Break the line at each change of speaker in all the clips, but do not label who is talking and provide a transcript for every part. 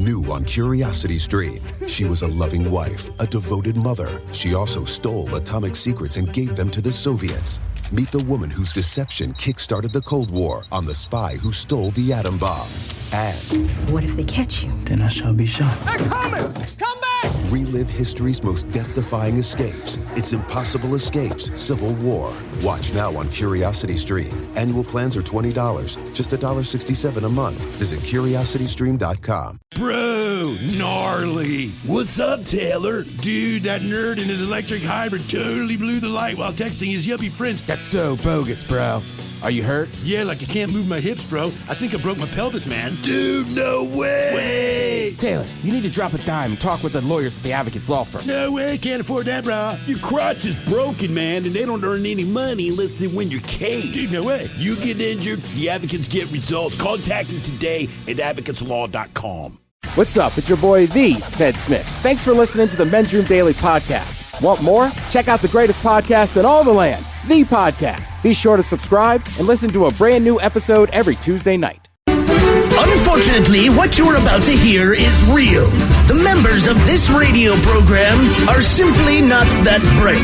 New on Curiosity Stream. She was a loving wife, a devoted mother. She also stole atomic secrets and gave them to the Soviets. Meet the woman whose deception kick-started the Cold War on the spy who stole the atom bomb. And
what if they catch you?
Then I shall be shot.
They're coming! Come back!
relive history's most death-defying escapes. It's Impossible Escapes, Civil War. Watch now on Curiosity Stream. Annual plans are $20, just $1.67 a month. Visit curiositystream.com.
Bro, gnarly.
What's up, Taylor?
Dude, that nerd in his electric hybrid totally blew the light while texting his yuppie friends.
That's so bogus, bro. Are you hurt?
Yeah, like I can't move my hips, bro. I think I broke my pelvis, man.
Dude, no way. Taylor, you need to drop a dime and talk with the lawyers at the Advocates Law Firm.
No way, can't afford that, bro.
Your crotch is broken, man, and they don't earn any money unless they win your case.
Dude, no way.
You get injured, the advocates get results. Contact them today at advocateslaw.com.
What's up? It's your boy, the Ted Smith. Thanks for listening to the Men's Room Daily Podcast. Want more? Check out the greatest podcast in all the land, The Podcast. Be sure to subscribe and listen to a brand new episode every Tuesday night.
Unfortunately, what you're about to hear is real. The members of this radio program are simply not that bright,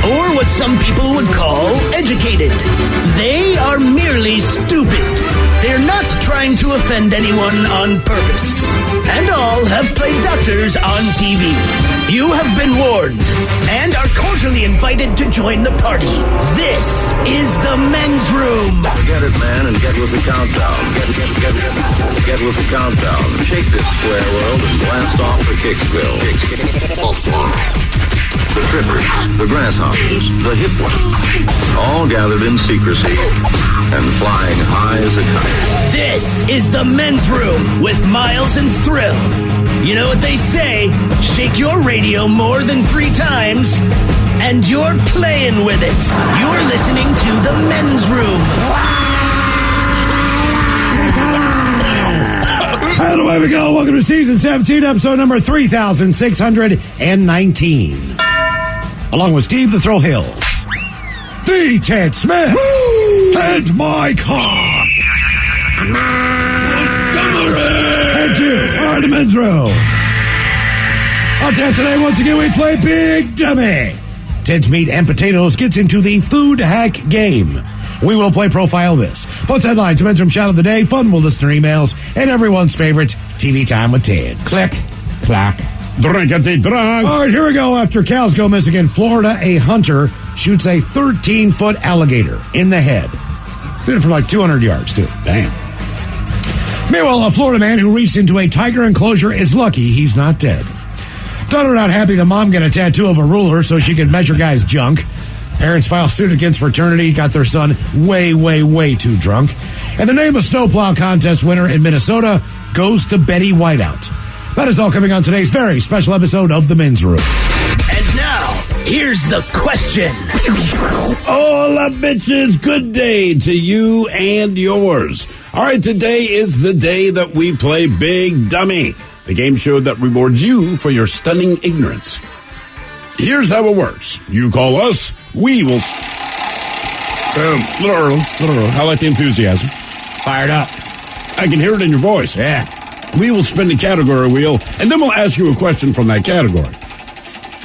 or what some people would call educated. They are merely stupid. They're not trying to offend anyone on purpose. And all have played doctors on TV. You have been warned and are cordially invited to join the party. This is the Men's Room.
Forget it, man, and get with the countdown. Get with the countdown. Shake this square world and blast off for Kicksville. The trippers, the grasshoppers, the hip ones, all gathered in secrecy and flying high as a kite.
This is the Men's Room with Miles and Thrill. You know what they say, shake your radio more than 3 times, and you're playing with it. You're listening to the Men's Room.
And away we go. Welcome to Season 17, episode number 3619. Along with Steve the Thrill Hill, the Ted Smith, and my car. And you are the Men's Room. On tap today, once again, we play Big Dummy. Ted's Meat and Potatoes gets into the food hack game. We will play Profile This. Plus headlines, Men's Room Shout of the Day, fun with listener emails, and everyone's favorite TV Time with Ted. Click, clack, drinkity drunk. All right, here we go. After cows go missing in Florida, a hunter shoots a 13-foot alligator in the head. Did it from like 200 yards, too. Damn. Meanwhile, a Florida man who reached into a tiger enclosure is lucky he's not dead. Daughter not happy the mom got a tattoo of a ruler so she can measure guys' junk. Parents file suit against fraternity, got their son way, way, way too drunk. And the name of snowplow contest winner in Minnesota goes to Betty Whiteout. That is all coming on today's very special episode of The Men's Room.
And now, here's the question.
Hola, bitches. Good day to you and yours. All right, today is the day that we play Big Dummy, the game show that rewards you for your stunning ignorance. Here's how it works. You call us, we will... little early. I like the enthusiasm.
Fired up.
I can hear it in your voice.
Yeah.
We will spin the category wheel, and then we'll ask you a question from that category.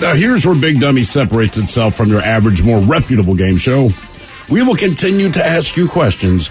Now, here's where Big Dummy separates itself from your average, more reputable game show. We will continue to ask you questions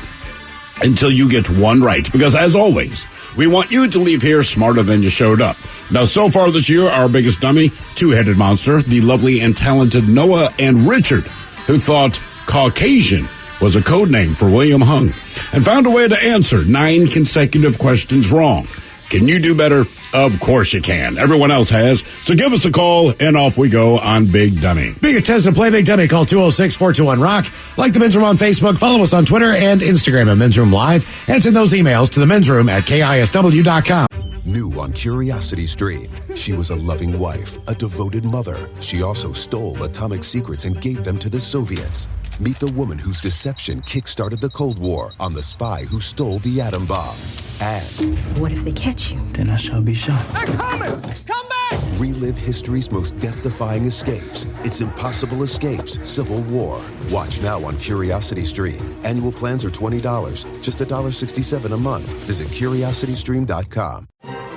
until you get one right, because as always, we want you to leave here smarter than you showed up. Now, so far this year, our biggest dummy, two-headed monster, the lovely and talented Noah and Richard, who thought Caucasian was a code name for William Hung, and found a way to answer 9 consecutive questions wrong. Can you do better? Of course you can. Everyone else has. So give us a call, and off we go on Big Dummy.
Be a test and play Big Dummy. Call 206-421-ROCK. Like the Men's Room on Facebook. Follow us on Twitter and Instagram at Men's Room Live. And send those emails to the Men's Room at KISW.com.
New on Curiosity Stream. She was a loving wife, a devoted mother. She also stole atomic secrets and gave them to the Soviets. Meet the woman whose deception kick-started the Cold War on the spy who stole the atom bomb. And
what if they catch you?
Then I shall be shot.
They're coming! Come back!
relive history's most death-defying escapes. It's Impossible Escapes, Civil War. Watch now on Curiosity Stream. Annual plans are $20, just $1.67 a month. Visit curiositystream.com.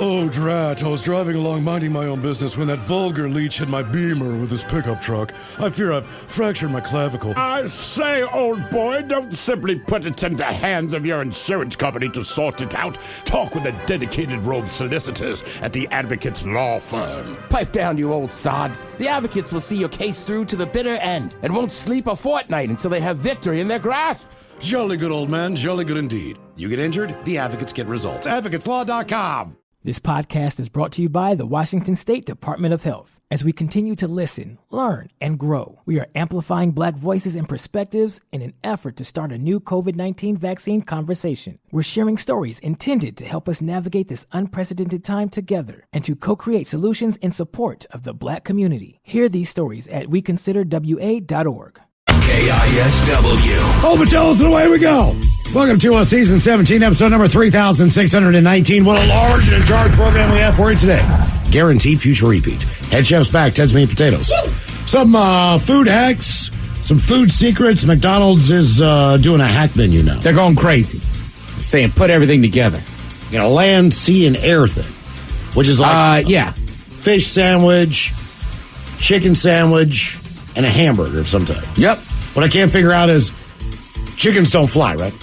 Oh, drat. I was driving along minding my own business when that vulgar leech hit my Beamer with his pickup truck. I fear I've fractured my clavicle.
I say, old boy, don't simply put it in the hands of your insurance company to sort it out. Talk with the dedicated road solicitors at the Advocates Law Firm.
Pipe down, you old sod. The advocates will see your case through to the bitter end and won't sleep a fortnight until they have victory in their grasp.
Jolly good, old man. Jolly good indeed. You get injured, the advocates get results. AdvocatesLaw.com.
This podcast is brought to you by the Washington State Department of Health. As we continue to listen, learn, and grow, we are amplifying Black voices and perspectives in an effort to start a new COVID-19 vaccine conversation. We're sharing stories intended to help us navigate this unprecedented time together and to co-create solutions in support of the Black community. Hear these stories at weconsiderwa.org.
KISW. Overtones, away we go. Welcome to season 17, episode number 3619. What a large and in charge program we have for you today. Guaranteed future repeat. Head chef's back, Ted's Meat Potatoes. Some food hacks, some food secrets. McDonald's is doing a hack menu now.
They're going crazy. Saying put everything together.
You know, land, sea, and air thing. Which is like fish sandwich, chicken sandwich, and a hamburger of some type.
Yep.
What I can't figure out is chickens don't fly, right?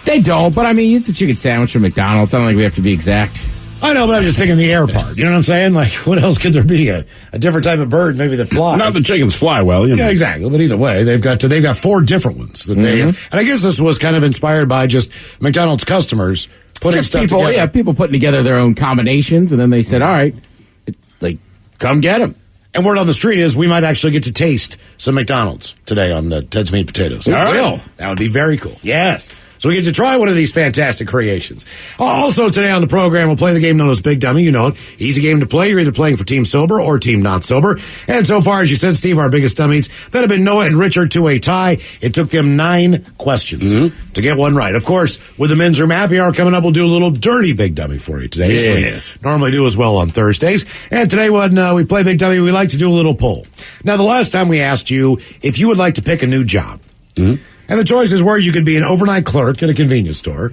They don't, but I mean, it's a chicken sandwich from McDonald's. I don't think we have to be exact.
I know, but I'm just thinking the air part. You know what I'm saying? Like, what else could there be? A different type of bird, maybe that flies.
Not the chickens fly well, you know.
Yeah, exactly. But either way, they've got 4 different ones that they. And I guess this was kind of inspired by just McDonald's customers putting
Just
stuff
people,
together.
yeah, people putting together their own combinations, and then they said, all right, come get them.
And word on the street is we might actually get to taste some McDonald's today on Ted's Meat Potatoes.
All right.
That would be very cool. Yes. So we get to try one of these fantastic creations. Also today on the program, we'll play the game known as Big Dummy. You know it. Easy game to play. You're either playing for Team Sober or Team Not Sober. And so far, as you said, Steve, our biggest dummies, that have been Noah and Richard to a tie. It took them 9 questions to get one right. Of course, with the men's room happy hour coming up, we'll do a little dirty Big Dummy for you today.
Yes.
We normally do as well on Thursdays. And today when we play Big Dummy, we like to do a little poll. Now, the last time we asked you if you would like to pick a new job. And the choices were you could be an overnight clerk at a convenience store.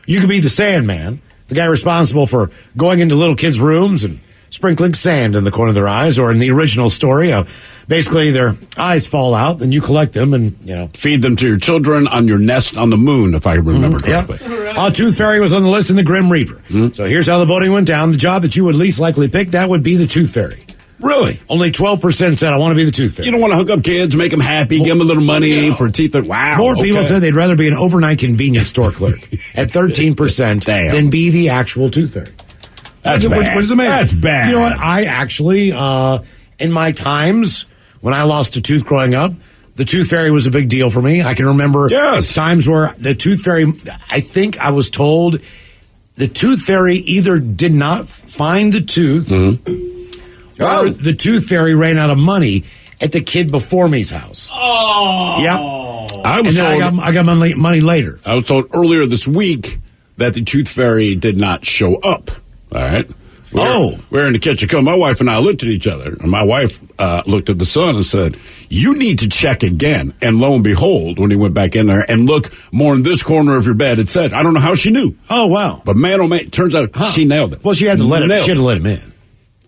You could be the Sandman, the guy responsible for going into little kids' rooms and sprinkling sand in the corner of their eyes. Or in the original story, basically their eyes fall out, then you collect them and,
feed them to your children on your nest on the moon, if I remember correctly.
Yeah. Tooth Fairy was on the list in the Grim Reaper. So here's how the voting went down. The job that you would least likely pick, that would be the Tooth Fairy.
Really?
Only 12% said I want to be the Tooth Fairy.
You don't want to hook up kids, make them happy, give them a little money for teeth. Wow.
More people said they'd rather be an overnight convenience store clerk at 13% than be the actual Tooth Fairy.
That's bad.
Which is amazing.
That's bad.
You know what? I actually, in my times when I lost a tooth growing up, the Tooth Fairy was a big deal for me. I can remember times where the Tooth Fairy, I think I was told the Tooth Fairy either did not find the tooth or the Tooth Fairy ran out of money at the kid before me's house.
Oh.
Yep.
I
got my money later.
I was told earlier this week that the Tooth Fairy did not show up. All right. We're in the kitchen. My wife and I looked at each other, and my wife looked at the son and said, "You need to check again." And lo and behold, when he went back in there and look more in this corner of your bed, it said, I don't know how she knew.
Oh, wow.
But man, oh man, turns out she nailed it.
Well, she had to let him in.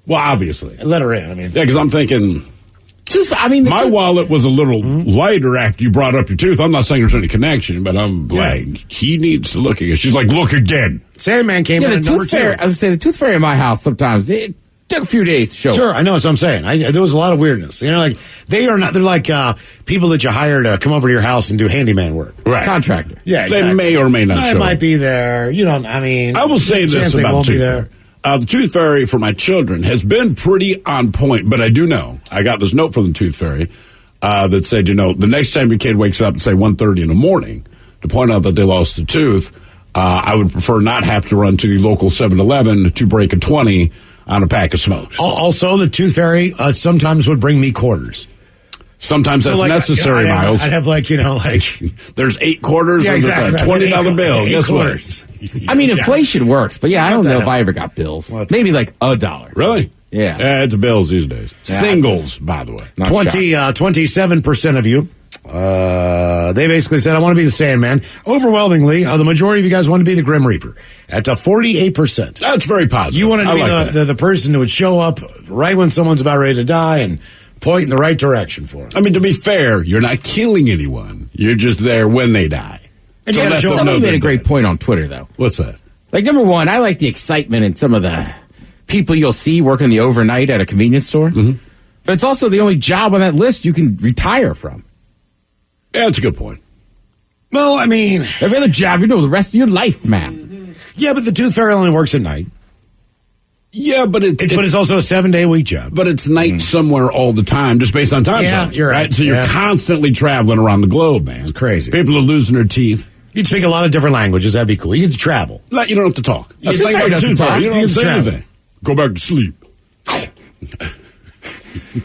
Well, obviously.
Let her in. I mean,
yeah, because I'm thinking, my wallet was a little lighter after you brought up your tooth. I'm not saying there's any connection, but I'm like, he needs to look again. She's like, look again.
Sandman came in at number 2.
Fairy, I was say the Tooth Fairy in my house sometimes it took a few days to show.
Sure, I know what I'm saying. There was a lot of weirdness. You know, like they're like people that you hire to come over to your house and do handyman work.
Right.
Contractor.
Yeah, exactly.
They may or may not show.
They might be there. You don't. I mean,
I will say this about Tooth Fairy. The Tooth Fairy for my children has been pretty on point, but I do know I got this note from the Tooth Fairy that said, the next time your kid wakes up at say 1:30 in the morning to point out that they lost a tooth, I would prefer not have to run to the local 7-Eleven to break a 20 on a pack of smokes.
Also, the Tooth Fairy sometimes would bring me quarters.
Sometimes that's necessary, Miles.
I'd have
there's 8 quarters and a $20 bill. Guess what?
I mean, inflation works, but I don't know if I ever got bills. Maybe like $1.
Really?
Yeah.
It's bills these days. Singles, by the way.
27% of you They basically said, I want to be the Sandman. Overwhelmingly, the majority of you guys want to be the Grim Reaper. At 48%.
That's very positive.
You wanted to be the person who would show up right when someone's about ready to die and point in the right direction for them.
I mean, to be fair, you're not killing anyone. You're just there when they die.
And
so somebody made a great point on Twitter, though.
What's that?
Like, number one, I like the excitement in some of the people you'll see working the overnight at a convenience store.
Mm-hmm.
But it's also the only job on that list you can retire from.
Yeah, that's a good point.
Well, I mean,
every other job you know the rest of your life, man.
Yeah, but the Tooth Fairy only works at night.
Yeah, but
it's also a 7-day-a-week job.
But it's night somewhere all the time, just based on time.
Yeah,
zones,
you're right.
So you're constantly traveling around the globe, man.
It's crazy.
People are losing their teeth.
You'd speak a lot of different languages. That'd be cool. You get to travel.
You don't have to talk.
It's like
doesn't talk. You don't have to say
travel.
anything. Go back to sleep.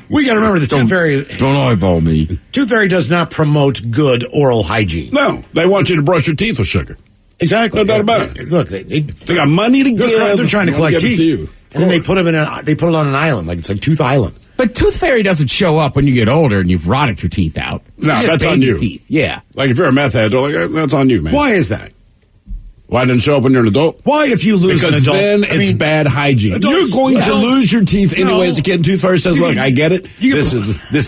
We got to remember the Tooth Fairy.
Don't eyeball me.
Tooth Fairy does not promote good oral hygiene.
No, they want you to brush your teeth with sugar.
Exactly.
No doubt about it.
Look,
they got money to give.
They're trying to collect teeth,
you.
And then they put them they put it on an island, like it's like Tooth Island.
But Tooth Fairy doesn't show up when you get older and you've rotted your teeth out.
No,
It's just
that's on
baby
you.
Teeth. Yeah.
Like if you're a meth head, they're like, that's on you, man.
Why is that?
Why didn't it show up when you're an adult?
Why, if you lose
because
an adult?
then it's bad hygiene.
adults-
You're going to
adults-
lose your teeth anyway as a kid. And Tooth Fairy says, look, I get it. This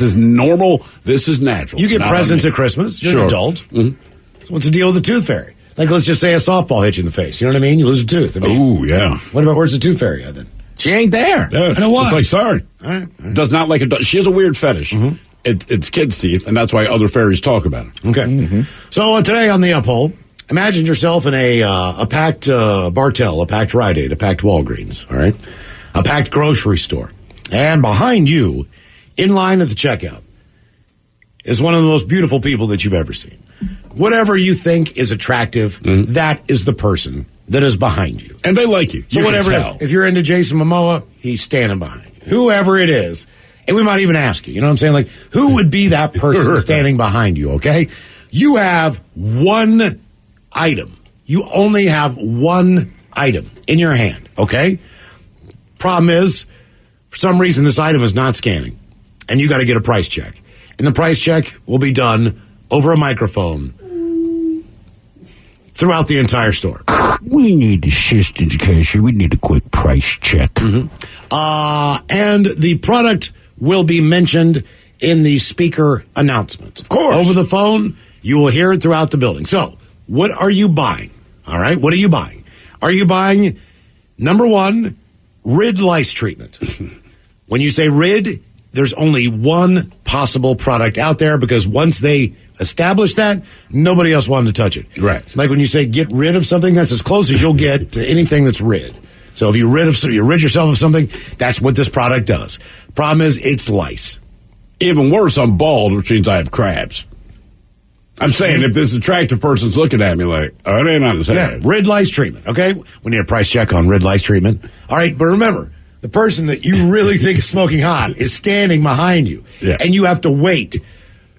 is normal. This is natural.
You
It's
get
not
presents
on me.
at Christmas. You're
Sure.
an adult.
Mm-hmm.
So what's the deal with the Tooth Fairy? Like, let's just say a softball hits you in the face. You know what I mean? You lose a tooth. I mean,
Ooh, yeah.
What about where's the Tooth Fairy at then?
She ain't there.
Yeah,
I know why.
It's like, sorry.
All right.
Does not like it. She has a weird fetish.
Mm-hmm.
It's kids' teeth, and that's why other fairies talk about it.
Okay.
Mm-hmm.
So today on the Uphold, imagine yourself in a packed Bartell, a packed Rite Aid, a packed Walgreens, all right? A packed grocery store. And behind you, in line at the checkout, is one of the most beautiful people that you've ever seen. Whatever you think is attractive, that is the person that is behind you.
And they like you.
So
You can
whatever,
tell.
if you're into Jason Momoa, he's standing behind you. Whoever it is, and we might even ask you, you know what I'm saying? Like, who would be that person standing behind you, okay? You have one item. You only have one item in your hand, okay? Problem is, for some reason, this item is not scanning, and you got to get a price check. And the price check will be done over a microphone throughout the entire store.
We need assistance, cashier. We need a quick price check.
And the product will be mentioned in the speaker announcement. Of
course.
Over the phone, you will hear it throughout the building. So, what are you buying? All right, what are you buying? Are you buying, number one, Rid lice treatment? When you say Rid, there's only one possible product out there because once they established that, nobody else wanted to touch it.
Right.
Like when you say get rid of something, that's as close as you'll get to anything that's Rid. So if you rid yourself of something, that's what this product does. Problem is, it's lice.
Even worse, I'm bald, which means I have crabs. I'm saying if this attractive person's looking at me like, oh, it ain't on his head.
Yeah, Rid lice treatment, okay? We need a price check on Rid lice treatment. All right, but remember, the person that you really think is smoking hot is standing behind you.
Yeah.
And you have to wait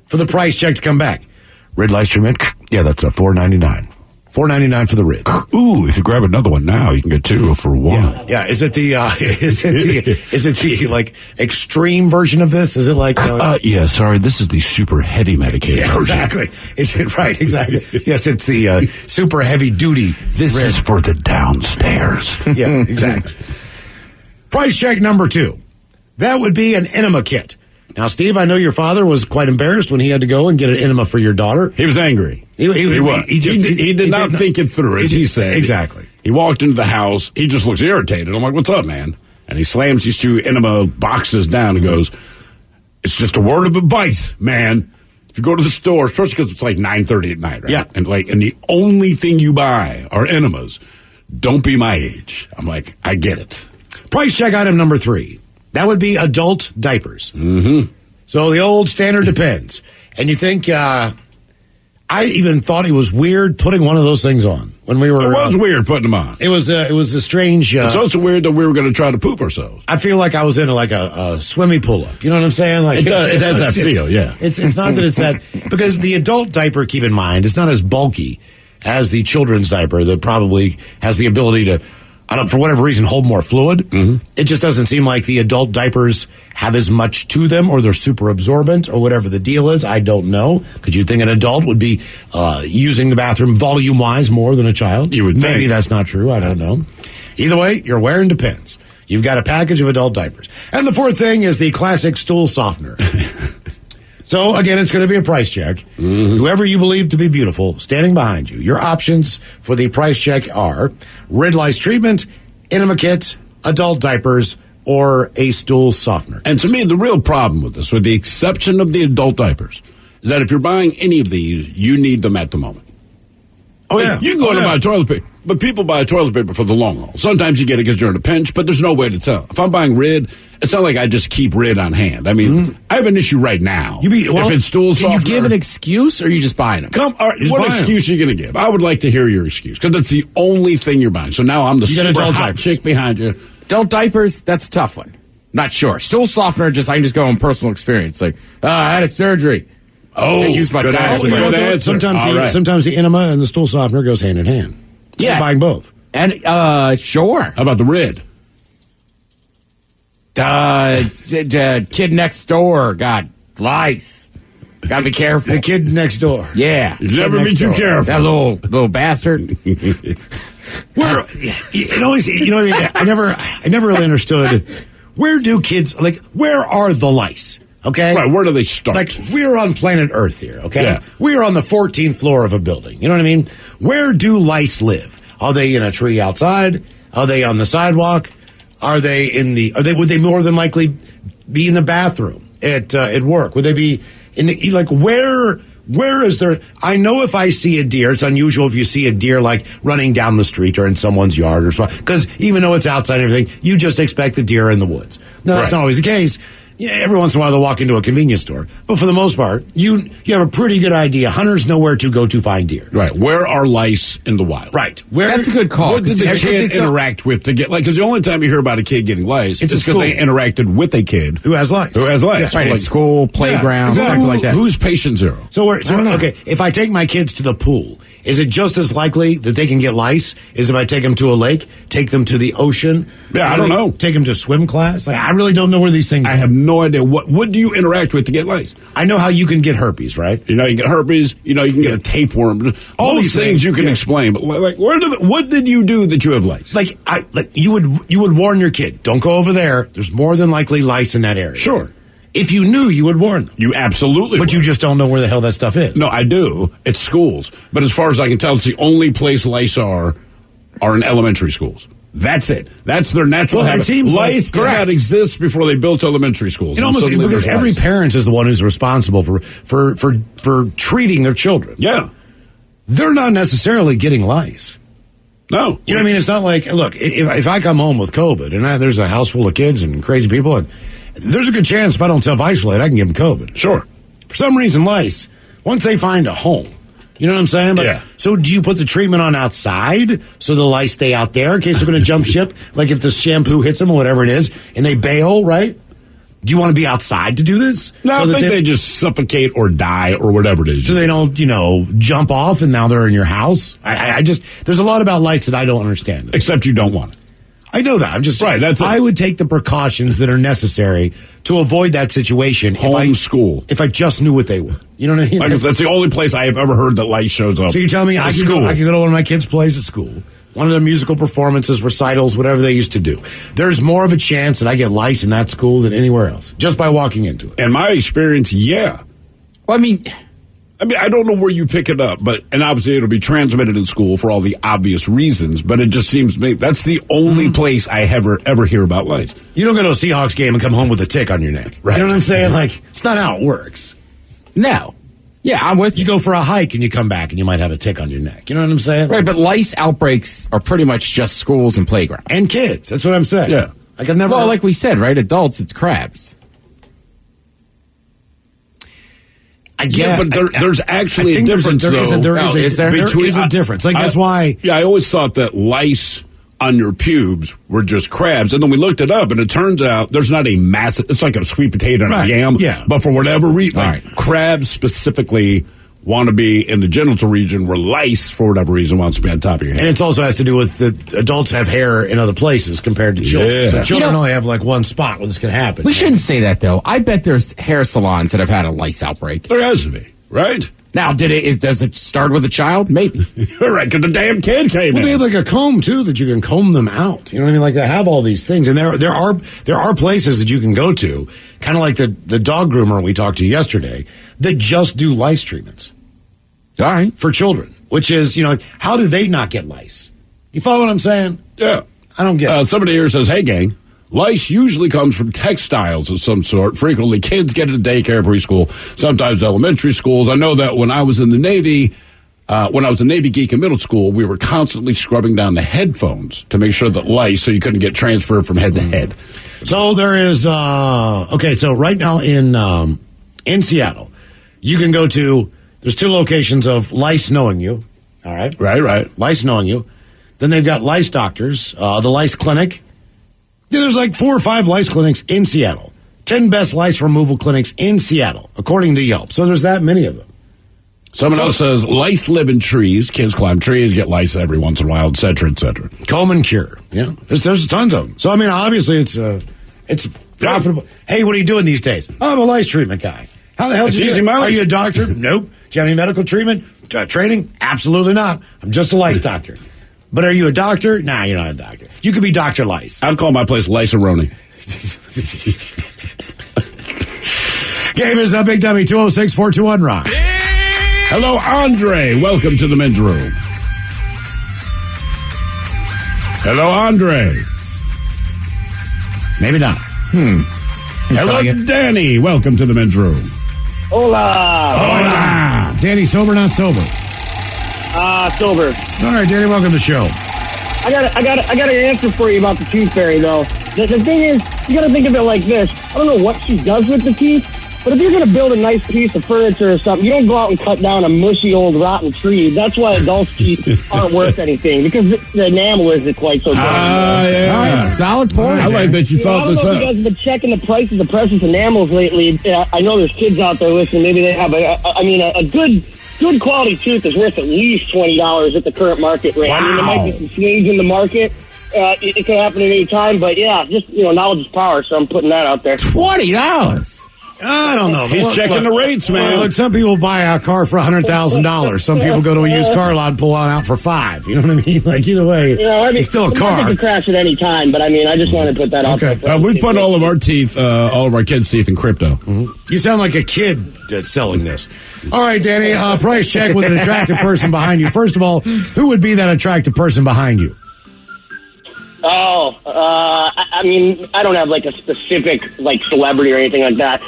for the price check to come back. Rid lice treatment? Yeah, that's $4.99. $4.99 for the Rid.
Ooh, if you grab another one now, you can get two for one.
Yeah. Is it the like extreme version of this? Is it like
Yeah, sorry, this is the super heavy medicated version.
exactly. Is it right? Exactly. Yes, it's the super heavy duty.
This
Rid.
is for the downstairs.
Yeah, exactly. Price check number 2. That would be an enema kit. Now, Steve, I know your father was quite embarrassed when he had to go and get an enema for your daughter.
He was angry.
He was.
He did not think it through, as he said.
Exactly.
He walked into the house. He just looks irritated. I'm like, what's up, man? And he slams these 2 enema boxes down and goes, it's just a word of advice, man. If you go to the store, especially because it's like 9:30 at night, right?
Yeah.
And the only thing you buy are enemas. Don't be my age. I'm like, I get it.
Price check item number 3. That would be adult diapers.
Mm-hmm.
So the old standard depends. And you think, I even thought it was weird putting one of those things on when we were.
It was weird putting them on.
It was a strange.
It's also weird that we were going to try to poop ourselves.
I feel like I was in like a swimmy pull-up. You know what I'm saying? Like
It does. It has that feel, yeah.
It's not that it's that, because the adult diaper, keep in mind, is not as bulky as the children's diaper that probably has the ability to for whatever reason, hold more fluid. It just doesn't seem like the adult diapers have as much to them, or they're super absorbent, or whatever the deal is. I don't know. Could you think an adult would be using the bathroom volume-wise more than a child?
You would think.
Maybe that's not true. I don't know. Either way, you're wearing Depends. You've got a package of adult diapers. And the fourth thing is the classic stool softener. So, again, it's going to be a price check. Whoever you believe to be beautiful, standing behind you. Your options for the price check are red lice treatment, enema kit, adult diapers, or a stool softener.
And to me, the real problem with this, with the exception of the adult diapers, is that if you're buying any of these, you need them at the moment.
Oh, yeah.
You can go to buy toilet paper, but people buy toilet paper for the long haul. Sometimes you get it because you're in a pinch, but there's no way to tell. If I'm buying Rid, it's not like I just keep Rid on hand. I mean, I have an issue right now. If it's stool softener.
Can you give an excuse, or are you just buying them?
What excuse are you going to give? I would like to hear your excuse, because that's the only thing you're buying. So now I'm the super hot chick behind you.
Adult diapers, that's a tough one. Not sure. Stool softener, I can just go on personal experience. Like, I had a surgery.
Oh,
use my
good answer.
Sometimes the enema and the stool softener goes hand in hand. So you're buying both.
And, sure.
How about the Rid?
Kid next door got lice. Gotta be careful.
The kid next door.
Yeah.
You never be too careful.
That little bastard.
Where it always, you know what I mean? I never really understood, where do kids, where are the lice? Okay?
Right, where do they start?
Like, we're on planet Earth here, okay?
Yeah.
We're on the 14th floor of a building. You know what I mean? Where do lice live? Are they in a tree outside? Are they on the sidewalk? Would they more than likely be in the bathroom at work? Would they be in the, where is there? I know if I see a deer, it's unusual if you see a deer running down the street or in someone's yard or something, because even though it's outside and everything, you just expect the deer in the woods. No, that's not always the case. Yeah, every once in a while they'll walk into a convenience store, but for the most part, you have a pretty good idea. Hunters know where to go to find deer.
Right. Where are lice in the wild?
Right.
That's a good call.
What did the kid interact with to get because the only time you hear about a kid getting lice is because they interacted with a kid
who has lice.
That's right. At school, playground, something like that.
Who's patient zero?
So okay, if I take my kids to the pool, is it just as likely that they can get lice as if I take them to a lake, take them to the ocean?
Yeah, I don't know.
Take them to swim class? I really don't know where these things are.
I have no idea. What do you interact with to get lice?
I know how you can get herpes, right?
You get herpes. You can get a tapeworm. All these things you can explain. But what did you do that you have lice?
You would warn your kid, don't go over there. There's more than likely lice in that area.
Sure.
If you knew, you would warn them.
You absolutely
But
would.
you just don't know where the hell that stuff is.
No, I do. It's schools. But as far as I can tell, it's the only place lice are in elementary schools. That's it. That's their natural habit.
It seems
lice did not exist before they built elementary schools.
Because every parent is the one who's responsible for treating their children.
Yeah.
They're not necessarily getting lice.
No.
You know what I mean? It's not like, look, if I come home with COVID and there's a house full of kids and crazy people, and there's a good chance if I don't self-isolate, I can give them COVID.
Sure.
For some reason, lice, once they find a home, you know what I'm saying?
Yeah.
So do you put the treatment on outside so the lice stay out there in case they're going to jump ship? Like if the shampoo hits them or whatever it is, and they bail, right? Do you want to be outside to do this?
No, I think they just suffocate or die or whatever it is.
So they don't, jump off and now they're in your house? I just, there's a lot about lice that I don't understand.
Except you don't want it.
I know that. I'm just
right. That's
I would take the precautions that are necessary to avoid that situation.
School.
If I just knew what they were, you know what I mean.
That's the only place I have ever heard that lice shows up.
So you tell me I could go to one of my kids' plays at school, one of their musical performances, recitals, whatever they used to do. There's more of a chance that I get lice in that school than anywhere else just by walking into it.
In my experience, yeah.
Well, I mean,
I don't know where you pick it up, and obviously it'll be transmitted in school for all the obvious reasons, but it just seems to me that's the only place I ever hear about lice.
You don't go to a Seahawks game and come home with a tick on your neck. Right. You know what I'm saying? It's not how it works.
No. Yeah, I'm with you.
You go for a hike and you come back and you might have a tick on your neck. You know what I'm saying?
Right, but lice outbreaks are pretty much just schools and playgrounds.
And kids. That's what I'm saying.
Yeah.
I've never...
Well, like we said, right? Adults, it's crabs.
But there's actually a difference,
There is a difference. That's why...
Yeah, I always thought that lice on your pubes were just crabs. And then we looked it up, and it turns out there's not a massive... It's like a sweet potato and a yam.
Yeah.
But for whatever reason, crabs specifically want to be in the genital region where lice, for whatever reason, wants to be on top of your head.
And it also has to do with the adults have hair in other places compared to children.
Yeah.
So children only have like one spot where this can happen.
We shouldn't say that, though. I bet there's hair salons that have had a lice outbreak.
There has to be, right?
Now, does it start with a child? Maybe.
You're right, because the damn kid came
Well,
in.
they have like a comb too that you can comb them out. You know what I mean? Like they have all these things, and there are places that you can go to, kind of like the dog groomer we talked to yesterday, that just do lice treatments.
All right,
for children, which is how do they not get lice? You follow what I'm saying?
Yeah,
I don't get it.
Somebody here says, "Hey, gang." Lice usually comes from textiles of some sort. Frequently, kids get it at daycare, preschool, sometimes elementary schools. I know that when I was in the Navy, when I was a Navy geek in middle school, we were constantly scrubbing down the headphones to make sure that lice, so you couldn't get transferred from head to head.
So there is, so right now in Seattle, you can go to, there's 2 locations of Lice Knowing You. All right?
Right.
Lice Knowing You. Then they've got lice doctors, the Lice Clinic. Yeah, there's like 4 or 5 lice clinics in Seattle. 10 best lice removal clinics in Seattle, according to Yelp. So there's that many of them.
Someone else says lice live in trees. Kids climb trees, get lice every once in a while, et cetera, et cetera.
Comb and cure. Yeah, there's tons of them. So I mean, obviously it's profitable. Hey, what are you doing these days? I'm a lice treatment guy. How the hell? Are you a doctor? Nope. Do you have any medical treatment training? Absolutely not. I'm just a lice doctor. But are you a doctor? Nah, you're not a doctor. You could be Dr. Lice.
I'd call my place Lice-A-Roni.
Game is up, Big Dummy, 206-421-ROCK.
Hello, Andre. Welcome to the men's room. Hello, Andre.
Maybe not.
Hello, Danny. Welcome to the men's room.
Hola. Danny, sober, not sober?
Sober.
All right, Danny, welcome to the show.
I got an answer for you about the tooth fairy, though. The thing is, you got to think of it like this. I don't know what she does with the teeth, but if you're going to build a nice piece of furniture or something, you don't go out and cut down a mushy old rotten tree. That's why adults' teeth aren't worth anything, because the enamel isn't quite so good.
Yeah.
All right, solid point.
I like that you thought this
I don't know
up.
if you guys have been checking the prices of precious enamels lately. I know there's kids out there listening. Maybe they have a good quality tooth is worth at least $20 at the current market rate.
Wow.
I mean, there might be some swings in the market. It could happen at any time, but yeah, just knowledge is power. So I'm putting that out there.
$20.
I don't know.
He's checking the rates, man.
Look, some people buy a car for $100,000. Some people go to a used car lot and pull one out for $5,000. You know what I mean? Like, either way, it's still a
the
car.
market could crash at any time, but I mean, I just wanted to put that out there.
We put all of our teeth, all of our kids' teeth in crypto.
Mm-hmm. You sound like a kid that's selling this. All right, Danny, price check with an attractive person behind you. First of all, who would be that attractive person behind you?
I mean, I don't have like a specific like celebrity or anything like that.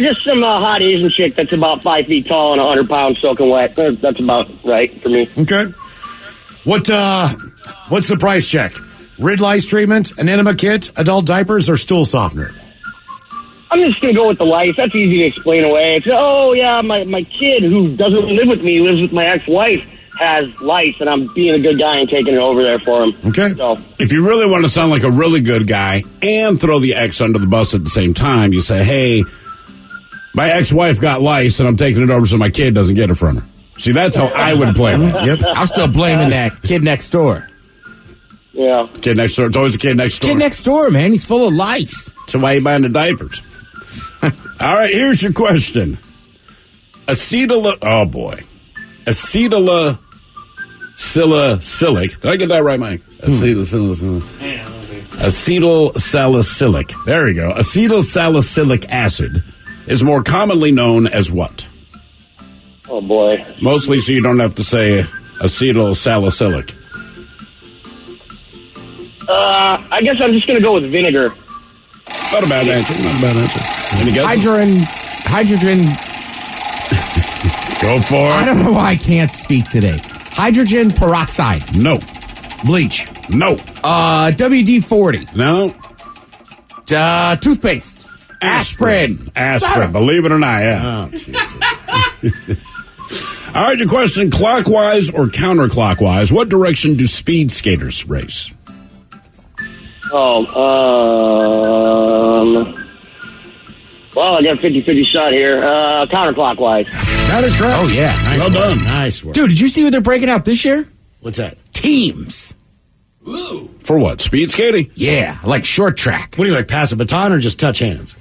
Just some hot Asian chick that's about 5 feet tall and 100 pounds soaking wet. That's about right for me.
Okay. What's the price check? Rid lice treatment, an enema kit, adult diapers, or stool softener?
I'm just going to go with the lice. That's easy to explain away. It's, my kid who doesn't live with me, lives with my ex-wife, has lice, and I'm being a good guy and taking it over there for him.
Okay.
So,
If you really want to sound like a really good guy and throw the ex under the bus at the same time, you say, hey, my ex-wife got lice, and I'm taking it over so my kid doesn't get it from her. See, that's how I would play that.
Yep. I'm still blaming that kid next door.
yeah.
Kid next door. It's always a kid next door.
Kid next door, man. He's full of lice.
So why are you buying the diapers? All right, here's your question. Acetylsalicylic. Did I get that right, Mike? Acetylsalicylic. There we go. Acetylsalicylic acid is more commonly known as what?
Oh, boy.
Mostly so you don't have to say acetylsalicylic.
I guess I'm just going to go with vinegar.
Not a bad answer. Any guesses?
Hydrogen.
Go for it.
I don't know why I can't speak today. Hydrogen peroxide.
No.
Bleach.
No.
WD-40.
No.
Toothpaste. Aspirin.
Believe it or not, yeah.
Oh, Jesus.
All right, your question, clockwise or counterclockwise, what direction do speed skaters race?
Well, I got a 50-50 shot here. Counterclockwise.
That is correct.
Oh, yeah. Nice
Well
work.
done. Nice work.
Dude, did you see what they're breaking out this year?
What's that?
Teams.
Ooh. For what? Speed skating?
Yeah, like short track.
What do you like, pass a baton or just touch hands?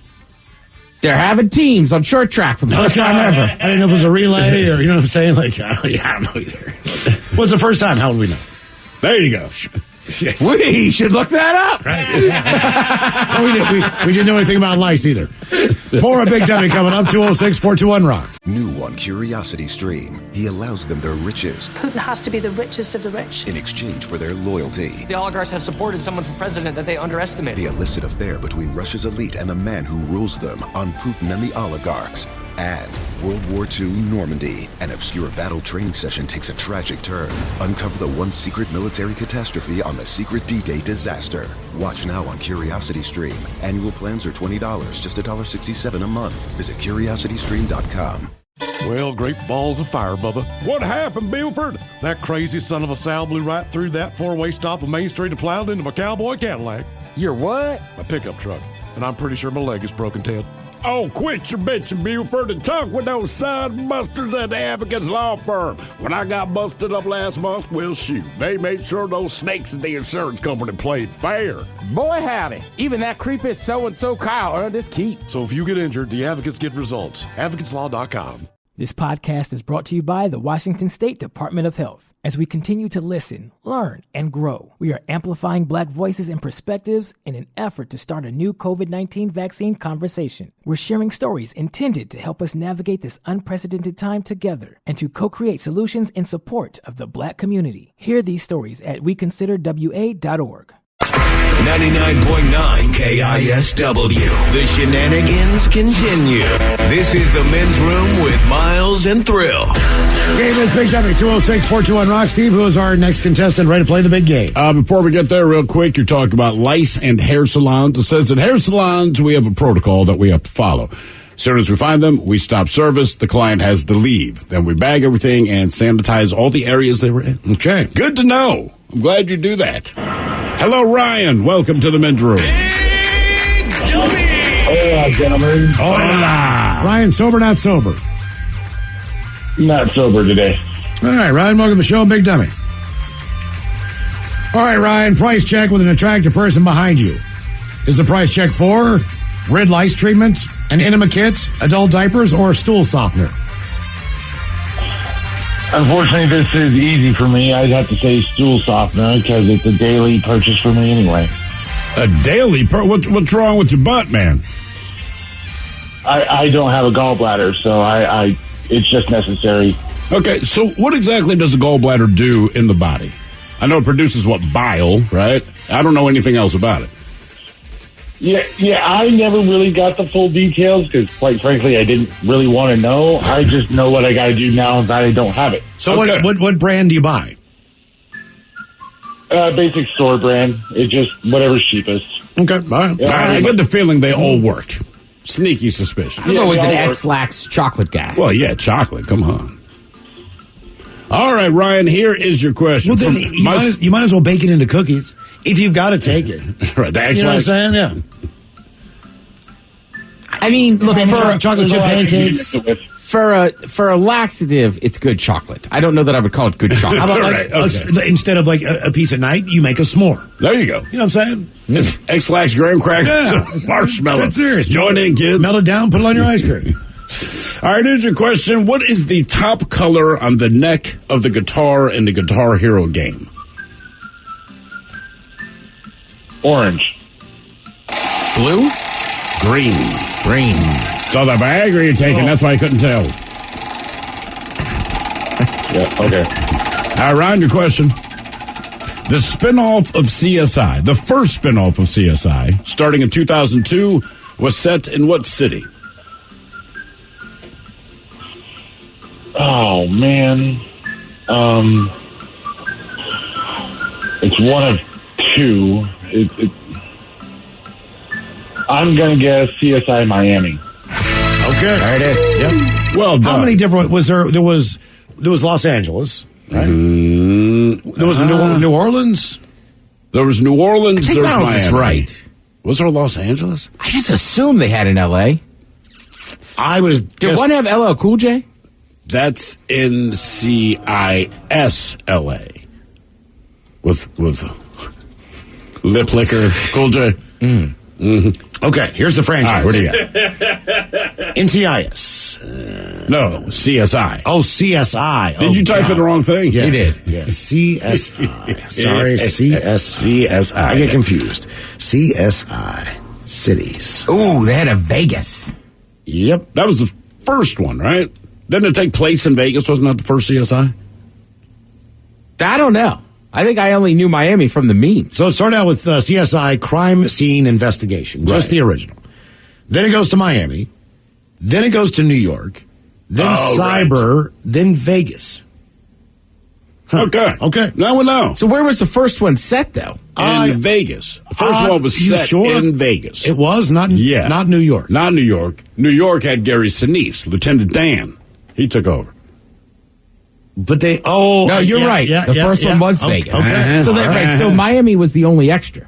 They're having teams on short track for the first time ever.
I didn't know if it was a relay or, you know what I'm saying? Like, I don't know either. What's the first time? How would we know? There you go. Yes.
We should look that up.
Right. we didn't know anything about lice either. More of Big Dummy coming up, 206-421-ROCK.
New on Curiosity Stream, he allows them their riches
Putin has to be the richest of the rich.
in exchange for their loyalty.
The oligarchs have supported someone for president that they underestimate.
The illicit affair between Russia's elite and the man who rules them on Putin and the oligarchs. And World War II Normandy. An obscure battle training session takes a tragic turn. Uncover the one secret military catastrophe on the secret D-Day disaster. Watch now on Curiosity Stream. Annual plans are $20, just $1.67 a month. Visit CuriosityStream.com.
Well, great balls of fire, Bubba. What happened, Buford? That crazy son of a Sal blew right through that four-way stop on Main Street and plowed into my cowboy Cadillac.
Your what?
My pickup truck. And I'm pretty sure my leg is broken, Ted. Oh, quit your bitching, Buford, and talk with those side busters at the Advocates Law Firm. When I got busted up last month, well, shoot, they made sure those snakes at the insurance company played fair.
Boy, howdy. Even that creepy so-and-so Kyle earned his keep.
So if you get injured, the advocates get results. AdvocatesLaw.com.
This podcast is brought to you by the Washington State Department of Health. As we continue to listen, learn, and grow, we are amplifying Black voices and perspectives in an effort to start a new COVID-19 vaccine conversation. We're sharing stories intended to help us navigate this unprecedented time together and to co-create solutions in support of the Black community. Hear these stories at weconsiderwa.org.
99.9 KISW. The shenanigans continue. This is the Men's Room with Miles and Thrill.
Game is Big Dummy, 206-421-ROCK. Steve, who is our next contestant ready to play the big game?
Before we get there, real quick, you're talking about lice and hair salons. It says that hair salons, we have a protocol that we have to follow. As soon as we find them, we stop service. The client has to leave. Then we bag everything and sanitize all the areas they were in.
Okay.
Good to know. I'm glad you do that. Hello, Ryan. Welcome to the Men's Room.
Hey, gentlemen.
Hola. Ryan, sober, not sober?
Not sober today.
All right, Ryan, welcome to the show, Big Dummy. All right, Ryan, price check with an attractive person behind you. Is the price check for red lice treatment, an enema kit, adult diapers, or a stool softener?
Unfortunately, this is easy for me. I'd have to say stool softener because it's a daily purchase for me anyway.
A daily? What's wrong with your butt, man?
I don't have a gallbladder, so it's just necessary.
Okay, so what exactly does a gallbladder do in the body? I know it produces, bile, right? I don't know anything else about it.
Yeah, I never really got the full details because, quite frankly, I didn't really want to know. I just know what I got to do now that I don't have it.
So
okay.
what brand do you buy?
Basic store brand. It's just whatever's cheapest.
Okay, all right.
Yeah,
I get the feeling they all work. Sneaky suspicion.
There's always an X-Lax chocolate guy.
Well, yeah, chocolate. Come on. All right, Ryan, here is your question.
Well, then you might as well bake it into cookies if you've got to take it.
Right, the
you know what I'm saying? Yeah.
I mean, look,
chocolate chip pancakes.
For a laxative, it's good chocolate. I don't know that I would call it good chocolate.
How about instead of a piece at night, you make a s'more?
There you go.
You know what I'm saying?
It's X-Lax graham crackers, marshmallow.
That's serious.
Join in, kids.
Melt it down, put it on your ice cream.
All right, here's your question. What is the top color on the neck of the guitar in the Guitar Hero game?
Orange.
Blue?
Green.
Green.
So the bag, or you taking? That's why I couldn't tell.
Yeah, okay.
All right, Ryan, your question. The spinoff of CSI, the first spinoff of CSI, starting in 2002, was set in what city?
Oh, man. It's one of two. I'm going to guess CSI Miami.
Okay.
There it is.
Yep. Well done.
How many different was there? There was Los Angeles, right? There was New Orleans.
There was New Orleans.
I think
there was
Miles is
Miami.
right.
Was there Los Angeles?
I just assumed they had in L.A.
I would have.
Did one have LL Cool J?
That's NCISLA. With lip licker, Cool J.
Mm-hmm. Okay, here's the franchise.
Right, what do you got?
NCIS.
No, CSI.
Oh, CSI.
Did you type in the wrong thing?
Yes.
You did.
Yes. CSI. Sorry, CSI.
CSI.
I get confused. CSI. Cities.
Ooh, they had a Vegas.
Yep.
That was the first one, right? Didn't it take place in Vegas? Wasn't that the first CSI?
I don't know. I think I only knew Miami from the memes.
So it started out with CSI Crime Scene Investigation, just the original. Then it goes to Miami. Then it goes to New York. Then Cyber. Right. Then Vegas. Huh. Okay. Now we know.
So where was the first one set, though?
In Vegas. The first one was set in Vegas.
It was? Not New York.
Not New York. New York had Gary Sinise, Lieutenant Dan. He took over.
But they,
no, you're right. Yeah, the first one was Vegas.
Okay.
So Miami was the only extra.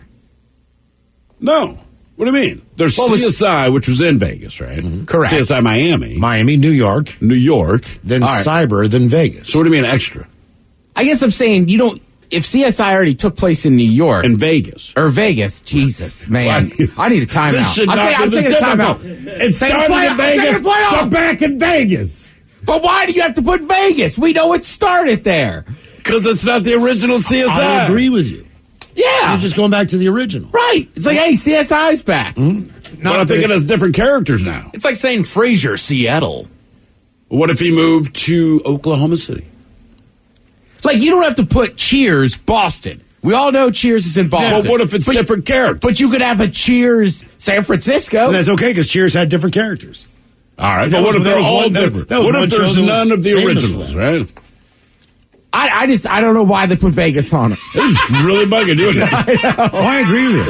No. What do you mean? There's CSI, which was in Vegas, right?
Mm-hmm.
Correct.
CSI Miami.
New York.
Then
Cyber, then Vegas.
So what do you mean extra?
I guess I'm saying if CSI already took place in New York.
In Vegas.
Or Vegas. Jesus, man. I need a timeout.
This should not be this difficult. It started in Vegas. They're back in Vegas.
But why do you have to put Vegas? We know it started there.
Because it's not the original CSI.
I agree with you.
Yeah.
You're just going back to the original.
Right. It's like, hey, CSI's back.
Mm-hmm.
But I think it has different characters now.
It's like saying Frasier, Seattle.
What if he moved to Oklahoma City?
Like, you don't have to put Cheers, Boston. We all know Cheers is in Boston.
But what if it's different characters?
But you could have a Cheers San Francisco.
Well, that's okay, because Cheers had different characters.
All right, but what if they're all different? What if there's none of the originals, right?
I don't know why they put Vegas on it.
It's really bugging, doing it.
I know.
Oh, I agree with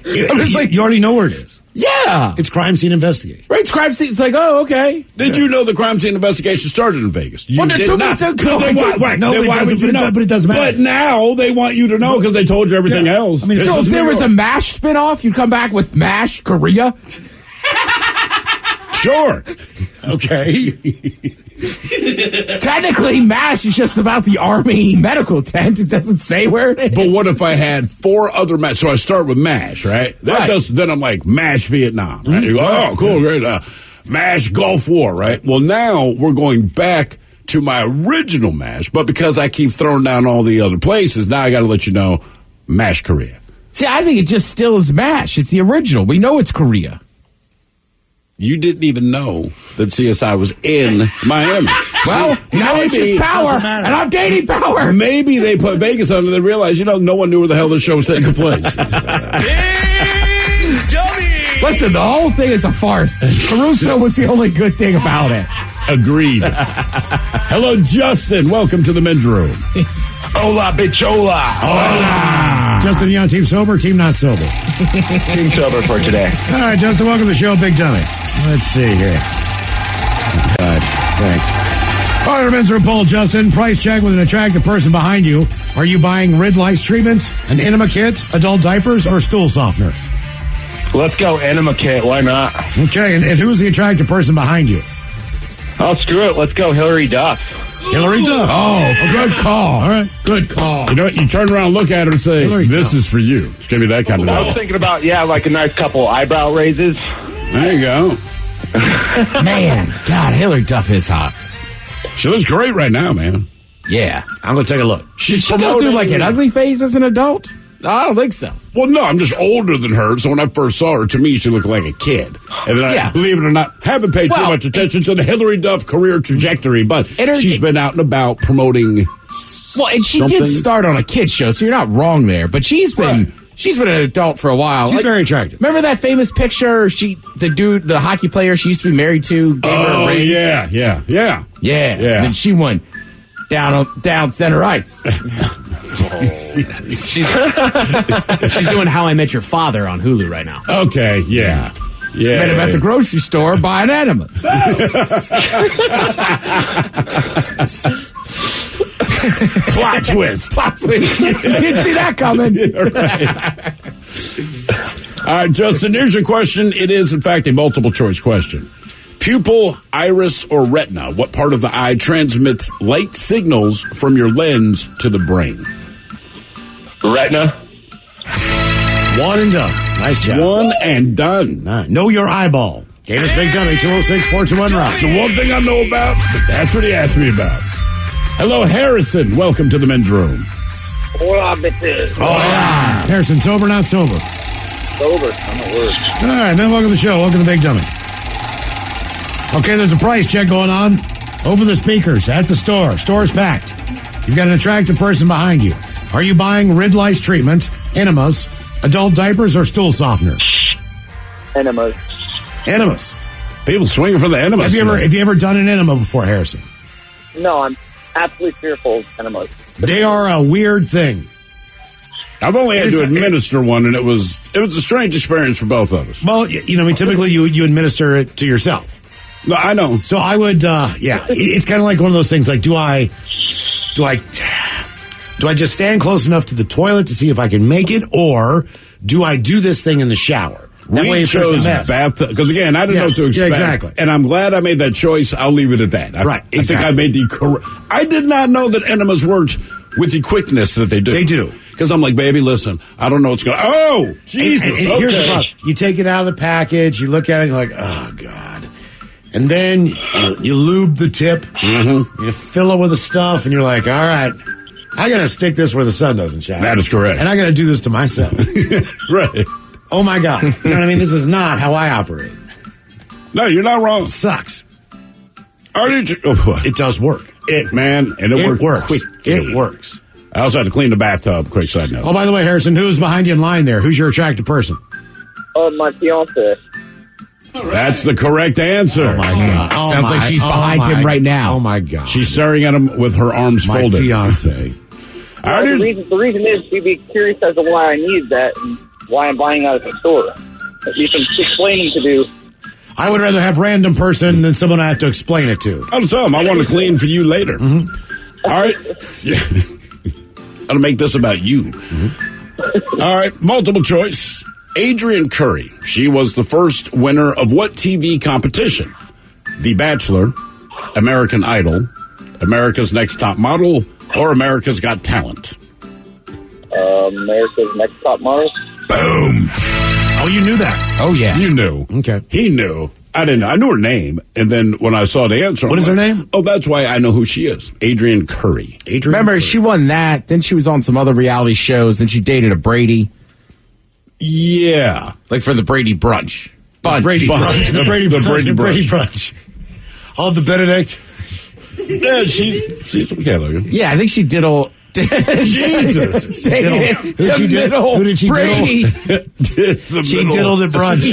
you. I'm just like, you already know where it is.
Yeah.
It's crime scene investigation.
Right, it's crime scene. It's like, oh, okay.
Did you know the crime scene investigation started in Vegas? You
did not.
Right. No, why would you know?
But it doesn't matter.
But now they want you to know because they told you everything else.
I mean, so if there was a MASH spinoff, you'd come back with MASH Korea?
Sure.
Okay.
Technically, MASH is just about the Army medical tent. It doesn't say where it is.
But what if I had 4 other MASH? So I start with MASH, right? Then I'm like, MASH Vietnam, right? You go, oh, cool, great. MASH Gulf War, right? Well, now we're going back to my original MASH, but because I keep throwing down all the other places, now I got to let you know MASH Korea.
See, I think it just still is MASH. It's the original. We know it's Korea.
You didn't even know that CSI was in Miami.
Well, knowledge is power, and I'm gaining power.
Maybe they put Vegas on and they realized, no one knew where the hell the show was taking place.
Big Dummy!
Listen, the whole thing is a farce. Caruso was the only good thing about it.
Agreed. Hello, Justin. Welcome to the men's room.
Hola, bichola.
Hola. Justin, you on team sober, team not sober?
Team sober for today.
All right, Justin, welcome to the show, Big Dummy. Let's see here. God, thanks. All right, our men's room poll, Justin. Price check with an attractive person behind you. Are you buying rid lice treatment, an enema kit, adult diapers, or stool softener?
Let's go enema kit. Why not?
Okay, and who's the attractive person behind you?
Oh, screw it. Let's go Hillary Duff.
Hillary Duff.
Oh, good call.
All right.
Good call.
You know what? You turn around, look at her, and say, this is for you. Just give me that kind of
I was thinking about, like a nice couple eyebrow raises.
There you go.
Man, God, Hillary Duff is hot.
She looks great right now, man.
Yeah.
I'm going to take a look.
Did she go through like an ugly phase as an adult? No, I don't think so.
Well, no, I'm just older than her, so when I first saw her, to me, she looked like a kid. And then I, believe it or not, haven't paid too much attention to the Hillary Duff career trajectory, but she's been out and about promoting.
Well, and she did start on a kid's show, so you're not wrong there. But she's been an adult for a while.
She's very attractive.
Remember that famous picture? The hockey player she used to be married to, gave her a ring.
Yeah.
And then she went down center ice.
She's doing How I Met Your Father on Hulu right now.
Okay, yeah.
Met him at the grocery store buying enemas.
Plot twist.
You didn't see that coming.
All right, Justin, here's your question. It is, in fact, a multiple choice question. Pupil, iris, or retina. What part of the eye transmits light signals from your lens to the brain?
Retina.
One and done. Nice job.
One and done.
Know your eyeball. Gave us Big Dummy, 206-421-ROCK.
That's the one thing I know about, but that's what he asked me about. Hello, Harrison. Welcome to the men's room.
Hola, bitches.
Oh, yeah. Harrison, sober, not sober?
Sober. I'm at work.
All right, man, welcome to the show. Welcome to Big Dummy. Okay, there's a price check going on over the speakers at the store. Store's packed. You've got an attractive person behind you. Are you buying rid lice treatment, enemas, adult diapers, or stool softener?
Enemas.
Enemas.
People swinging for the enemas.
Have you ever done an enema before, Harrison?
No, I'm absolutely fearful of enemas.
They are a weird thing.
I've only had to administer one, and it was a strange experience for both of us.
Well, typically you administer it to yourself.
No, I know.
So I would, it's kind of like one of those things. Like, do I just stand close enough to the toilet to see if I can make it, or do I do this thing in the shower? That way
we chose bathtub because again, I didn't know what to expect.
Yeah, exactly.
And I'm glad I made that choice. I'll leave it at that.
Right.
I think I made the correct. I did not know that enemas worked with the quickness that they do.
They do.
Because I'm like, baby, listen, I don't know what's going to. Oh, Jesus.
And here's the problem. You take it out of the package, you look at it, and you're like, oh, God. And then you lube the tip, you fill it with the stuff, and you're like, all right, I got to stick this where the sun doesn't shine.
That is correct.
And I got to do this to myself.
Right.
Oh, my God. You know what I mean? This is not how I operate.
No, you're not wrong.
It sucks.
It
does work.
It
works.
Quick.
It works.
I also had to clean the bathtub, quick side note.
Oh, by the way, Harrison, who's behind you in line there? Who's your attractive person?
My fiance.
That's the correct answer.
Oh, my God.
Sounds like she's behind him right now.
Oh, my God.
She's staring at him with her arms
my
folded.
Fiance.
The reason is she'd be curious as to why I need that and why I'm buying out at the store. You some explaining to do.
I would rather have random person than someone I have to explain it to.
I'll tell him I want to clean for you later. All right. Yeah. I'll make this about you. All right. Multiple choice. Adrienne Curry. She was the first winner of what TV competition? The Bachelor, American Idol, America's Next Top Model, or America's Got Talent?
America's Next Top Model.
Boom.
Oh, you knew that?
Oh, yeah.
You knew.
Okay.
He knew. I didn't know. I knew her name, and then when I saw the answer,
what is her name?
Oh, that's why I know who she is. Adrienne Curry.
Remember, she won that. Then she was on some other reality shows. Then she dated a Brady.
Yeah.
Like for the Brady Brunch.
The Brady Brunch.
The Brady
Brunch. All the Benedict.
Yeah, she's okay looking.
Yeah, I think she diddle.
Jesus.
Who did she diddle? She diddled at brunch.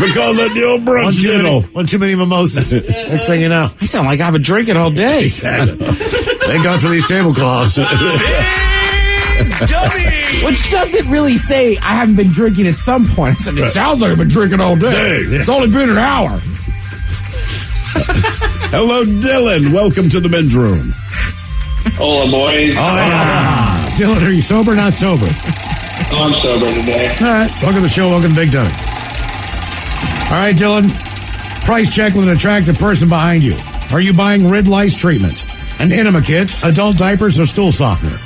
We call that the old brunch diddle.
One too many mimosas. Next thing you know.
I sound like I've been drinking all day.
Exactly. Thank God for these tablecloths.
Which doesn't really say I haven't been drinking at some point. It sounds like I've been drinking all day. It's only been an hour.
Hello, Dylan. Welcome to the men's room.
Hola, boys.
Oh, yeah. Dylan, are you sober or not sober?
I'm sober today.
All right. Welcome to the show. Welcome to Big Dummy. All right, Dylan. Price check with an attractive person behind you. Are you buying rid lice treatment, an enema kit, adult diapers, or stool softener?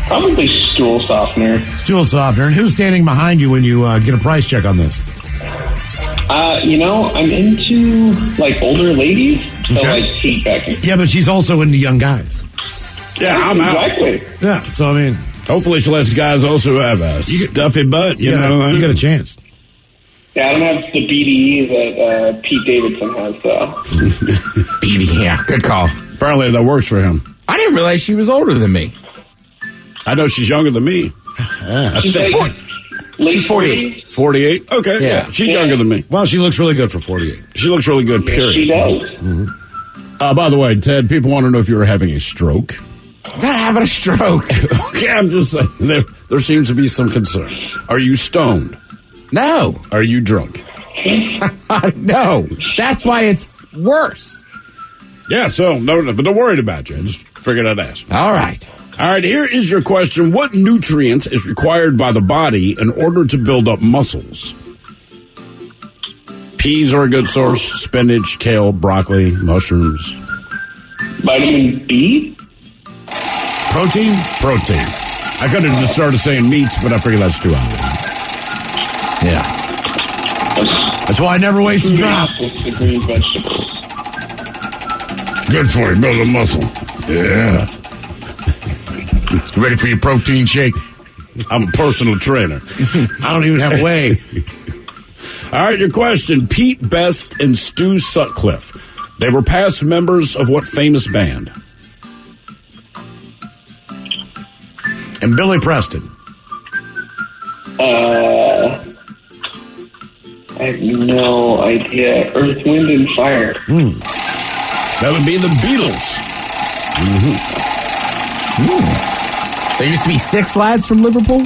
Probably stool softener.
Stool softener. And who's standing behind you when you get a price check on this?
I'm into, older ladies. So, seat backing.
Yeah, but she's also into young guys.
Yeah, I'm out.
Exactly.
Yeah, so, I mean...
Hopefully she lets guys also have a stuffy butt, you know.
You got a chance.
Yeah, I don't have the BDE that Pete Davidson has, though.
BDE, yeah, good call.
Apparently that works for him.
I didn't realize she was older than me.
I know she's younger than me.
She's
48.
48? Okay, yeah. She's younger than me.
Well, she looks really good for 48.
She looks really good, period.
She does.
By the way, Ted, people want to know if you were having a stroke.
I'm not having a stroke.
Okay, I'm just saying, there seems to be some concern. Are you stoned?
No.
Are you drunk?
No. That's why it's worse.
Yeah, so, no, but don't worry about you. I just figured I'd ask.
All right.
All right, here is your question. What nutrient is required by the body in order to build up muscles? Peas are a good source. Spinach, kale, broccoli, mushrooms.
Vitamin B?
Protein? Protein. I could have just started saying meats, but I figured that's too obvious. Yeah. That's why I never waste a drop.
The green vegetables.
Good for you. Build a muscle. Yeah. Ready for your protein shake? I'm a personal trainer. I don't even have whey. All right, your question. Pete Best and Stu Sutcliffe. They were past members of what famous band? And Billy Preston.
I have no idea. Earth, Wind, and Fire.
That would be the Beatles.
There used to be 6 lads from Liverpool?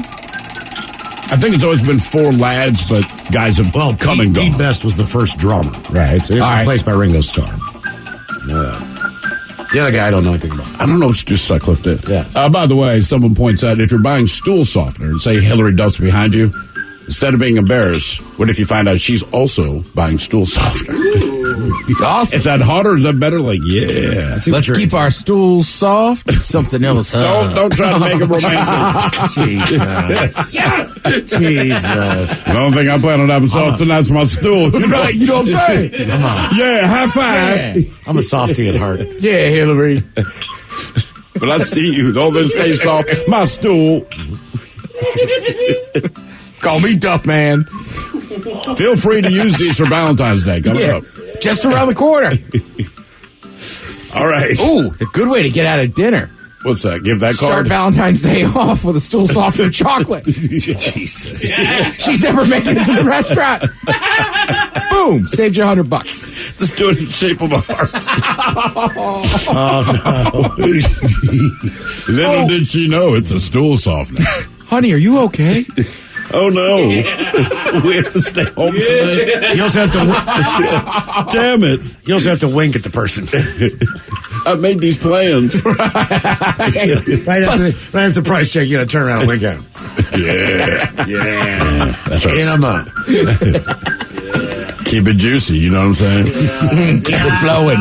I think it's always been 4 lads, but guys have come and gone.
Pete Best was the first drummer.
Right.
So he was replaced by Ringo Starr. The other guy I don't know anything about.
I don't know if Stu Sutcliffe did.
Yeah.
By the way, someone points out, if you're buying stool softener and say Hillary Duff's behind you, instead of being embarrassed, what if you find out she's also buying stool softener?
Awesome.
Is that hotter? Is that better? Like, yeah.
Let's keep our stools soft. It's something else, huh?
Don't try to make it romantic.
Jesus.
Yes!
Jesus.
I don't think I plan on having soft tonight's my stool.
Right, you know what I'm saying?
Come on.
Yeah, high five.
Yeah. I'm a softie at heart.
Yeah, Hillary.
But I see you. All this stay soft. My stool.
Call me Duff Man.
Feel free to use these for Valentine's Day. Coming up.
Just around the corner.
All right.
Ooh, the good way to get out of dinner.
What's that? Give that
Start
card?
Valentine's Day off with a stool softener chocolate.
Jesus.
She's never making it to the restaurant. Boom. Saved you $100.
Just do it in the shape of a heart.
Oh, no.
Little did she know it's a stool softener.
Honey, are you okay?
Oh, no. We have to stay home tonight.
You also have to...
Damn it.
You also have to wink at the person.
I made these plans.
right after the price check, you got to turn around and wink at him.
Yeah. That's right.
Enema.
Keep it juicy, you know what I'm saying?
Keep it flowing.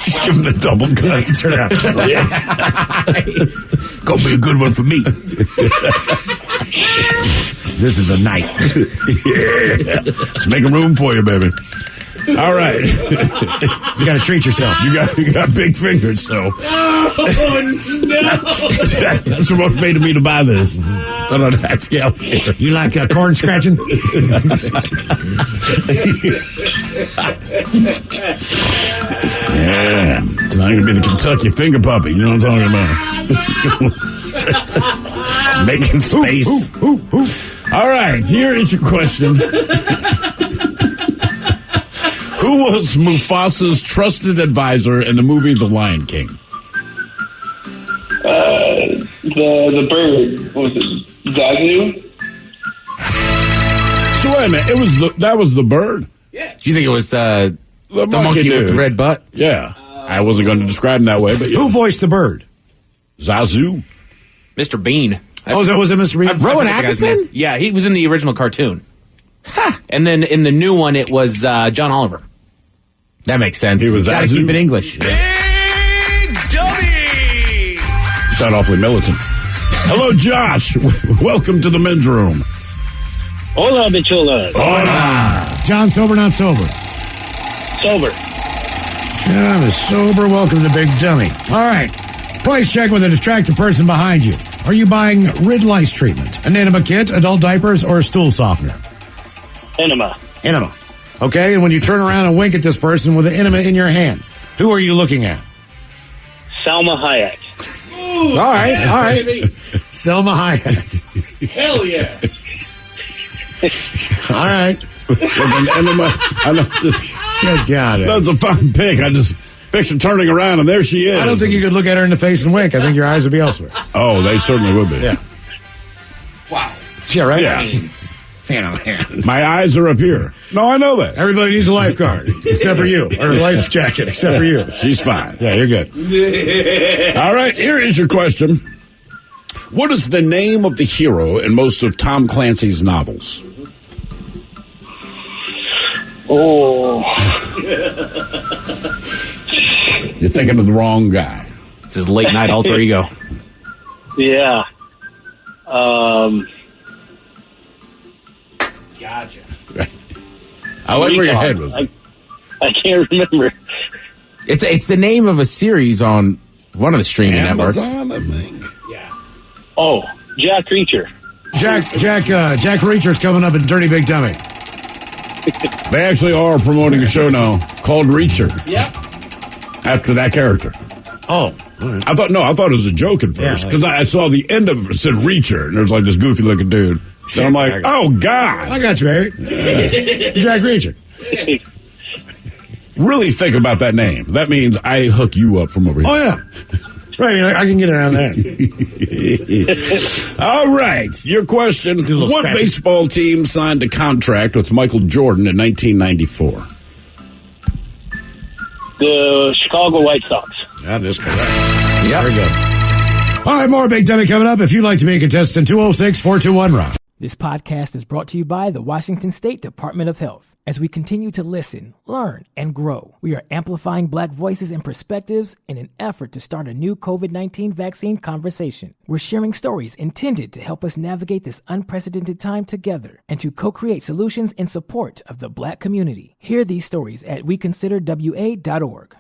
Just give him the double cut.
Turn around.
Gonna be a good one for me.
This is a night.
Yeah. Let's make room for you, baby. All right.
You got to treat yourself.
You got big fingers, so.
Oh, no.
That's what motivated me to buy this. I don't have to get out here.
You like corn scratching?
Yeah. It's not going to be the Kentucky finger puppy. You know what I'm talking about? It's making space. All right. Here is your question. Who was Mufasa's trusted advisor in the movie The Lion King?
The bird. What was it? Zazu?
So wait a minute. That was the bird?
Yeah. Do you think it was the monkey
dude
with the red butt?
Yeah. I wasn't going to describe him that way, but yeah.
Who voiced the bird?
Zazu.
Mr. Bean.
Was it Mr. Bean?
Rowan Atkinson?
Yeah, he was in the original cartoon. And then in the new one, it was John Oliver.
That makes sense.
He was
Gotta
Zazu?
keep it English.
Big Dummy!
You sound awfully militant. Hello, Josh. Welcome to the men's room.
Hola, bichulas.
Hola.
John, sober, not sober?
Sober.
John is sober. Welcome to Big Dummy. All right. Price check with a distracted person behind you. Are you buying rid lice treatment, an enema kit, adult diapers, or a stool softener?
Enema.
Enema. Okay, and when you turn around and wink at this person with an enema in your hand, who are you looking at?
Salma Hayek.
Ooh,
All right.
Selma Hayek.
Hell yeah.
All right.
With an enema.
Good God.
That's a fine pick. I just picture turning around, and there she is.
I don't think you could look at her in the face and wink. I think your eyes would be elsewhere.
Oh, they certainly would be.
Yeah.
Wow.
Yeah, right?
Yeah.
Man.
My eyes are up here. No, I know that.
Everybody needs a lifeguard, except for you. Or a life jacket, except for you.
She's fine.
Yeah, you're good.
All right, here is your question. What is the name of the hero in most of Tom Clancy's novels?
Oh.
You're thinking of the wrong guy.
It's his late night alter ego.
Yeah.
Gotcha.
I like where your head was.
I can't remember.
It's the name of a series on one of the streaming networks.
Amazon, I think.
Yeah.
Oh, Jack Reacher.
Jack Reacher's coming up in Dirty Big Dummy.
They actually are promoting a show now called Reacher.
Yep.
After that character.
Oh. Right.
I thought it was a joke at first because I saw the end of it said Reacher and there's like this goofy looking dude. So I'm like, oh God,
I got you, baby. Jack Reacher.
Really think about that name. That means I hook you up from over here.
Oh yeah, right. I can get around that.
All right, your question: what baseball team signed a contract with Michael Jordan in 1994?
The Chicago White Sox.
That is correct.
Yeah, very good. All right, more Big Dummy coming up. If you'd like to be a contestant, 206-421-ROCK.
This podcast is brought to you by the Washington State Department of Health. As we continue to listen, learn, and grow, we are amplifying Black voices and perspectives in an effort to start a new COVID-19 vaccine conversation. We're sharing stories intended to help us navigate this unprecedented time together and to co-create solutions in support of the Black community. Hear these stories at weconsiderwa.org.